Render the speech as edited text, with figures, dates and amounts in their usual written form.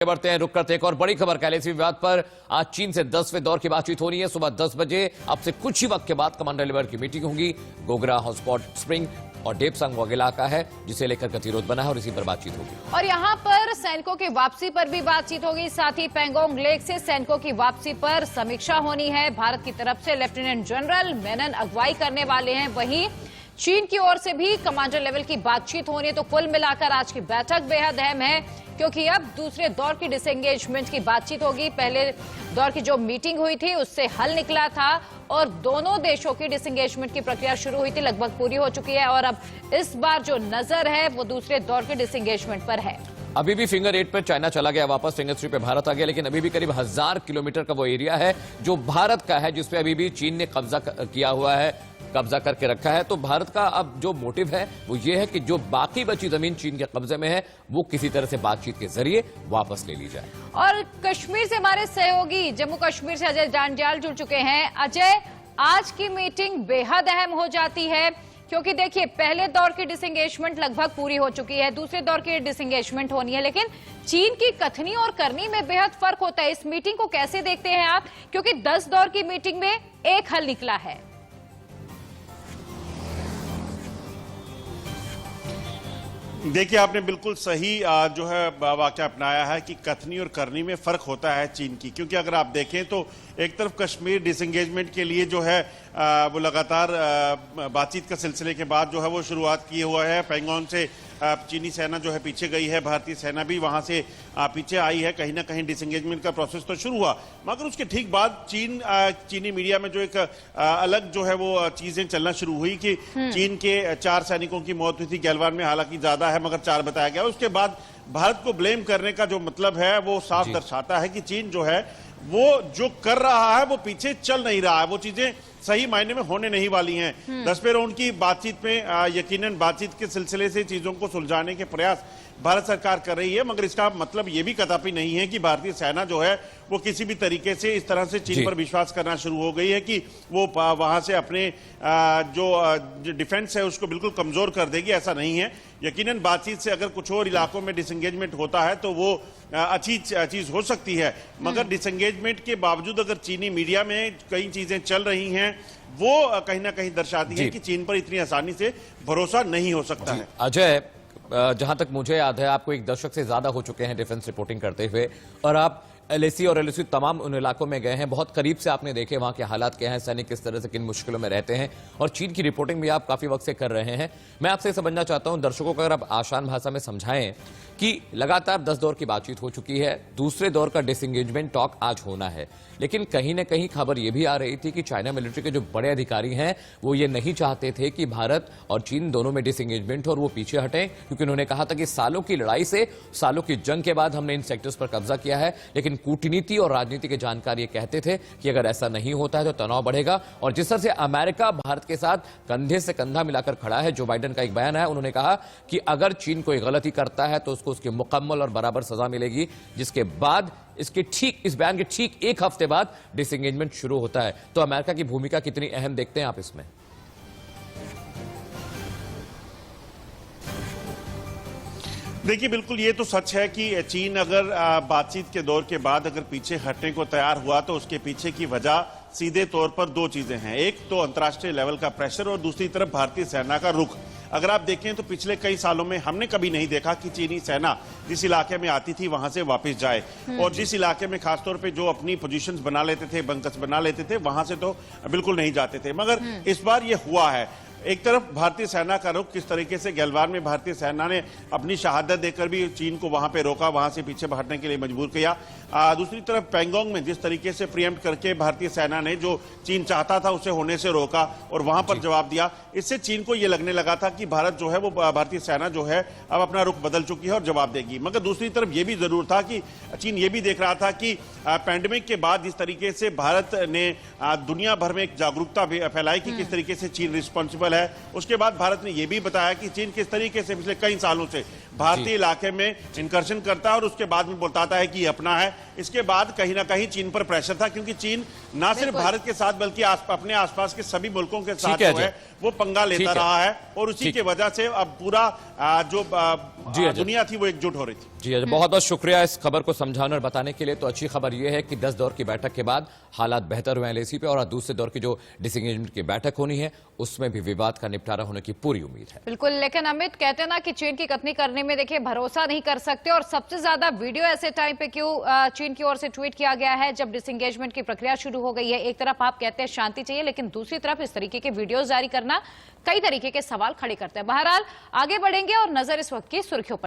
बढ़ते हैं, रुक करते हैं एक और बड़ी खबर। एलएसी विवाद पर आज चीन से 10वें दौर की बातचीत हो रही है। सुबह 10 बजे अब से कुछ ही वक्त के बाद कमांडर लेवल की मीटिंग होगी। गोगरा, हॉटस्पॉट स्प्रिंग और डेपसांग वो इलाका है जिसे लेकर गतिरोध बना है और इसी पर बातचीत होगी। और यहाँ पर सैनिकों की वापसी पर भी बातचीत होगी। साथ ही पैंगोंग लेक से सैनिकों की वापसी पर समीक्षा होनी है। भारत की तरफ से लेफ्टिनेंट जनरल मेनन अगुवाई करने वाले हैं। वहीं चीन की ओर से भी कमांडर लेवल की बातचीत होनी है। तो कुल मिलाकर आज की बैठक बेहद अहम है, क्योंकि अब दूसरे दौर की डिसएंगेजमेंट की बातचीत होगी। पहले दौर की जो मीटिंग हुई थी उससे हल निकला था और दोनों देशों की डिसएंगेजमेंट की प्रक्रिया शुरू हुई थी, लगभग पूरी हो चुकी है। और अब इस बार जो नजर है वो दूसरे दौर के डिसएंगेजमेंट पर है। अभी भी फिंगर 8 पर चाइना चला गया, वापस फिंगर 3 पे भारत आ गया, लेकिन अभी भी करीब 1000 किलोमीटर का वो एरिया है जो भारत का है, जिसपे अभी भी चीन ने कब्जा किया हुआ है, कब्जा करके रखा है। तो भारत का अब जो मोटिव है वो ये है कि जो बाकी बची जमीन चीन के कब्जे में है वो किसी तरह से बातचीत के जरिए वापस ले ली जाए। और कश्मीर से हमारे सहयोगी जम्मू कश्मीर से अजय जांडियाल जुड़ चुके हैं। अजय, आज की मीटिंग बेहद अहम हो जाती है, क्योंकि देखिए पहले दौर की डिसएंगेजमेंट लगभग पूरी हो चुकी है, दूसरे दौर की डिसएंगेजमेंट होनी है, लेकिन चीन की कथनी और करनी में बेहद फर्क होता है। इस मीटिंग को कैसे देखते हैं आप, क्योंकि 10 दौर की मीटिंग में एक हल निकला है। देखिए, आपने बिल्कुल सही जो है वाक्य अपनाया है कि कथनी और करनी में फर्क होता है चीन की। क्योंकि अगर आप देखें तो एक तरफ कश्मीर डिसएंगेजमेंट के लिए जो है वो लगातार बातचीत का सिलसिले के बाद जो है वो शुरुआत किए हुआ है। पैंगोंग से चीनी सेना जो है पीछे गई है, भारतीय सेना भी वहां से पीछे आई है। कहीं ना कहीं डिसएंगेजमेंट का प्रोसेस तो शुरू हुआ, मगर उसके ठीक बाद चीनी मीडिया में जो एक अलग जो है वो चीजें चलना शुरू हुई कि चीन के 4 सैनिकों की मौत हुई थी गैलवान में, हालांकि ज्यादा है मगर 4 बताया गया। उसके बाद भारत को ब्लेम करने का जो मतलब है वो साफ दर्शाता है कि चीन जो है वो जो कर रहा है वो पीछे चल नहीं रहा है, वो चीजें सही मायने में होने नहीं वाली हैं। 10वें राउंड की बातचीत में यकीनन बातचीत के सिलसिले से चीजों को सुलझाने के प्रयास भारत सरकार कर रही है, मगर इसका मतलब ये भी कदापि नहीं है कि भारतीय सेना जो है वो किसी भी तरीके से इस तरह से चीन पर विश्वास करना शुरू हो गई है कि वो वहां से अपने जो डिफेंस है उसको बिल्कुल कमजोर कर देगी। ऐसा नहीं है। यकीनन बातचीत से अगर कुछ और इलाकों में डिसएंगेजमेंट होता है तो वो अच्छी चीज हो सकती है, मगर डिसएंगेजमेंट के बावजूद अगर चीनी मीडिया में कई चीजें चल रही हैं वो कहीं ना कहीं दर्शाती है कि चीन पर इतनी आसानी से भरोसा नहीं हो सकता है। अजय, जहां तक मुझे याद है आपको 1 दशक से ज्यादा हो चुके हैं डिफेंस रिपोर्टिंग करते हुए, और आप एलएसी और एलएसी तमाम उन इलाकों में गए हैं, बहुत करीब से आपने देखे वहां के हालात क्या हैं, सैनिक किस तरह से किन मुश्किलों में रहते हैं, और चीन की रिपोर्टिंग भी आप काफी वक्त से कर रहे हैं। मैं आपसे समझना चाहता हूं, दर्शकों को अगर आप आसान भाषा में समझाएं कि लगातार 10 दौर की बातचीत हो चुकी है, दूसरे दौर का डिसएंगेजमेंट टॉक आज होना है, लेकिन कहीं ना कहीं खबर यह भी आ रही थी कि चाइना मिलिट्री के जो बड़े अधिकारी हैं वो ये नहीं चाहते थे कि भारत और चीन दोनों में डिसएंगेजमेंट हो और वो पीछे हटें, क्योंकि उन्होंने कहा था कि सालों की लड़ाई से, सालों की जंग के बाद हमने इन सेक्टर्स पर कब्जा किया है, लेकिन कूटनीति और राजनीति के जानकार ये कहते थे कि अगर ऐसा नहीं होता है तो तनाव बढ़ेगा। और जिस तरह से अमेरिका भारत के साथ कंधे से कंधा मिलाकर खड़ा है, जो बाइडेन का एक बयान है, उन्होंने कहा कि अगर चीन कोई गलती करता है तो उसको उसकी मुकम्मल और बराबर सजा मिलेगी, जिसके बाद इसके ठीक इस बयान के ठीक 1 हफ्ते बाद डिसएंगेजमेंट शुरू होता है। तो अमेरिका की भूमिका कितनी अहम देखते हैं आप इसमें? देखिए, बिल्कुल ये तो सच है कि चीन अगर बातचीत के दौर के बाद अगर पीछे हटने को तैयार हुआ तो उसके पीछे की वजह सीधे तौर पर 2 चीजें हैं। एक तो अंतर्राष्ट्रीय लेवल का प्रेशर और दूसरी तरफ भारतीय सेना का रुख। अगर आप देखें तो पिछले कई सालों में हमने कभी नहीं देखा कि चीनी सेना जिस इलाके में आती थी वहां से वापस जाए, और जिस इलाके में खासतौर पे जो अपनी पोजीशंस बना लेते थे, बंकर्स बना लेते थे, वहां से तो बिल्कुल नहीं जाते थे। मगर इस बार ये हुआ है। एक तरफ भारतीय सेना का रुख, किस तरीके से गैलवान में भारतीय सेना ने अपनी शहादत देकर भी चीन को वहां पे रोका, वहां से पीछे हटने के लिए मजबूर किया। दूसरी तरफ पैंगोंग में जिस तरीके से प्रीएम्प्ट करके भारतीय सेना ने जो चीन चाहता था उसे होने से रोका और वहां पर जवाब दिया, इससे चीन को यह लगने लगा था कि भारत जो है वो भारतीय सेना जो है अब अपना रुख बदल चुकी है और जवाब देगी। मगर दूसरी तरफ यह भी जरूर था कि चीन ये भी देख रहा था कि पैंडेमिक के बाद जिस तरीके से भारत ने दुनिया भर में एक जागरूकता फैलाई कि किस तरीके से चीन रिस्पॉन्सिबल है, उसके बाद भारत ने यह भी बताया कि चीन किस तरीके से पिछले कई सालों से भारतीय इलाके में इंकर्शन करता है और उसके बाद में बताता है कि ये अपना है। इसके बाद कहीं ना कहीं चीन पर प्रेशर था, क्योंकि चीन ना सिर्फ भारत के साथ बल्कि अपने आसपास के सभी मुल्कों के साथ जो है वो पंगा लेता रहा है, और उसी की वजह से अब पूरा जो दुनिया थी वो एकजुट हो रही थी। जी अजय, बहुत बहुत शुक्रिया इस खबर को समझाने और बताने के लिए। तो अच्छी खबर यह है कि 10 दौर की बैठक के बाद हालात बेहतर हुए हैं एलएसी पे, और दूसरे दौर की जो डिसएंगेजमेंट की बैठक होनी है उसमें भी विवाद का निपटारा होने की पूरी उम्मीद है। बिल्कुल, लेकिन अमित कहते हैं ना कि चीन की कथनी करने में देखिए भरोसा नहीं कर सकते, और सबसे ज्यादा वीडियो ऐसे टाइम पे क्यों चीन की ओर से ट्वीट किया गया है जब डिसएंगेजमेंट की प्रक्रिया शुरू हो गई है। एक तरफ आप कहते हैं शांति चाहिए, लेकिन दूसरी तरफ इस तरीके के वीडियो जारी करना कई तरीके के सवाल खड़े करते हैं। बहरहाल आगे बढ़ेंगे और नजर इस वक्त की सुर्खियों पर।